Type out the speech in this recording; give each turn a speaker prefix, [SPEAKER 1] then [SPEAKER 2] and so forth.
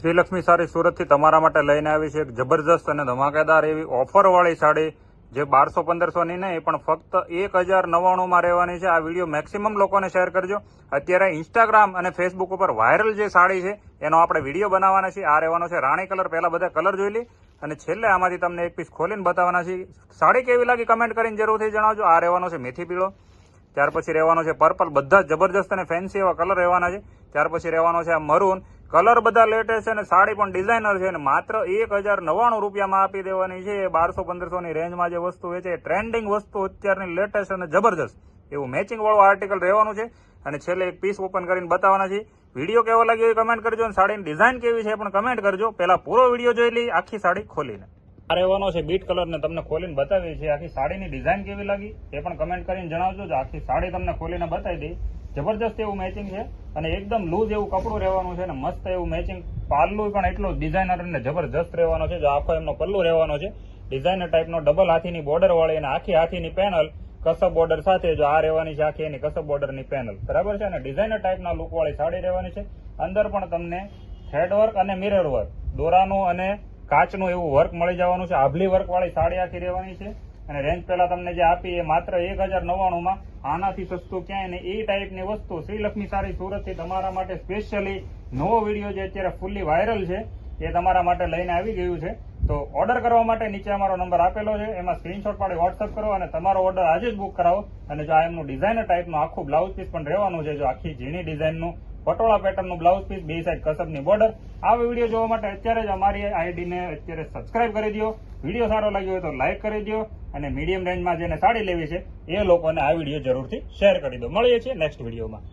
[SPEAKER 1] શ્રીલક્ષ્મી સાડી સુરતથી તમારા માટે લઈને આવી છે એક જબરજસ્ત અને ધમાકેદાર એવી ઓફરવાળી સાડી જે 1200-1500ની નહીં પણ ફક્ત 1099માં રહેવાની છે. આ વિડીયો મેક્સિમમ લોકોને શેર કરજો. અત્યારે ઇન્સ્ટાગ્રામ અને ફેસબુક ઉપર વાયરલ જે સાડી છે એનો આપણે વિડીયો બનાવવાના છીએ. આ રહેવાનો છે રાણી કલર. પહેલા બધા કલર જોઈ લી અને છેલ્લે આમાંથી તમને એક પીસ ખોલીને બતાવવાના છીએ. સાડી કેવી લાગી કમેન્ટ કરીને જરૂરથી જણાવજો. આ રહેવાનો છે મેથી પીળો, ત્યાર પછી રહેવાનો છે પર્પલ. બધા જબરજસ્ત અને ફેન્સી એવા કલર રહેવાના છે. ત્યાર પછી રહેવાનો છે આ મરૂન કલર. બધા લેટેસ્ટ છે અને સાડી પણ ડિઝાઇનર છે અને માત્ર 1099 રૂપિયામાં આપી દેવાની છે. 1200-1500ની રેન્જમાં જે વસ્તુ વેચે ટ્રેન્ડિંગ વસ્તુ અત્યારની લેટેસ્ટ અને જબરજસ્ત એવું મેચિંગ વાળું આર્ટિકલ રહેવાનું છે. અને છેલ્લે એક પીસ ઓપન કરીને બતાવવાના છે. વિડીયો કેવો લાગ્યો એ કમેન્ટ કરજો અને સાડીની ડિઝાઇન કેવી છે પણ કમેન્ટ કરજો. પહેલા પૂરો વિડીયો જોઈ લઈ આખી સાડી ખોલીને. આ રહેવાનો છે બીટ કલર ને તમને ખોલીને બતાવીએ છીએ. આખી સાડીની ડિઝાઇન કેવી લાગી એ પણ કમેન્ટ કરીને જણાવજો. જો આખી સાડી તમને ખોલીને બતાવી દઈ. જબરજસ્ત એવું મેચિંગ છે અને એકદમ લૂઝ એવું કપડું રહેવાનું છે અને મસ્ત એવું મેચિંગ. પાલ્લું પણ એટલું ડિઝાઇનર અને જબરજસ્ત રહેવાનો છે. જો આખો એમનો પલ્લુ રહેવાનો છે ડિઝાઇનર ટાઈપનો ડબલ હાથીની બોર્ડર વાળી અને આખી હાથીની પેનલ કસબ બોર્ડર સાથે. જો આ રહેવાની છે આખી એની કસબ બોર્ડરની પેનલ, બરાબર છે. અને ડિઝાઇનર ટાઈપના લુક વાળી સાડી રહેવાની છે. અંદર પણ તમને થ્રેડ વર્ક અને મિરર વર્ક દોરાનું અને કાચનું એવું વર્ક મળી જવાનું છે. આભલી વર્ક વાળી સાડી આખી રહેવાની છે. અને રેન્જ પહેલા તમને જે આપી એ માત્ર 1099માં. આનાથી સસ્તું ક્યાંય ને એ ટાઈપની વસ્તુ શ્રીલક્ષ્મી સાડી સુરતથી તમારા માટે સ્પેશિયલી નવો વિડીયો જે અત્યારે ફૂલ્લી વાયરલ છે એ તમારા માટે લઈને આવી ગયું છે. તો ઓર્ડર કરવા માટે નીચે અમારો નંબર આપેલો છે, એમાં સ્ક્રીનશોટ પાડી વોટ્સઅપ કરો અને તમારો ઓર્ડર આજે જ બુક કરાવો. અને જો આ એમનું ડિઝાઇનર ટાઈપનું આખું બ્લાઉઝ પીસ પણ રહેવાનું છે. જો આખી ઝીણી ડિઝાઇનનું પટોળા પેટર્નનું બ્લાઉઝ પીસ, બે સાઈડ કસબની બોર્ડર. આ વિડીયો જોવા માટે અત્યારે જ અમારી આઈડીને અત્યારે સબસ્ક્રાઇબ કરી દો. વિડીયો સારો લાગ્યો હોય તો લાઈક કરી દો અને મીડિયમ રેન્જમાં જેને સાડી લેવી છે એ લોકોને આ વિડીયો જરૂરથી શેર કરી દો. મળીએ છીએ નેક્સ્ટ વિડીયોમાં.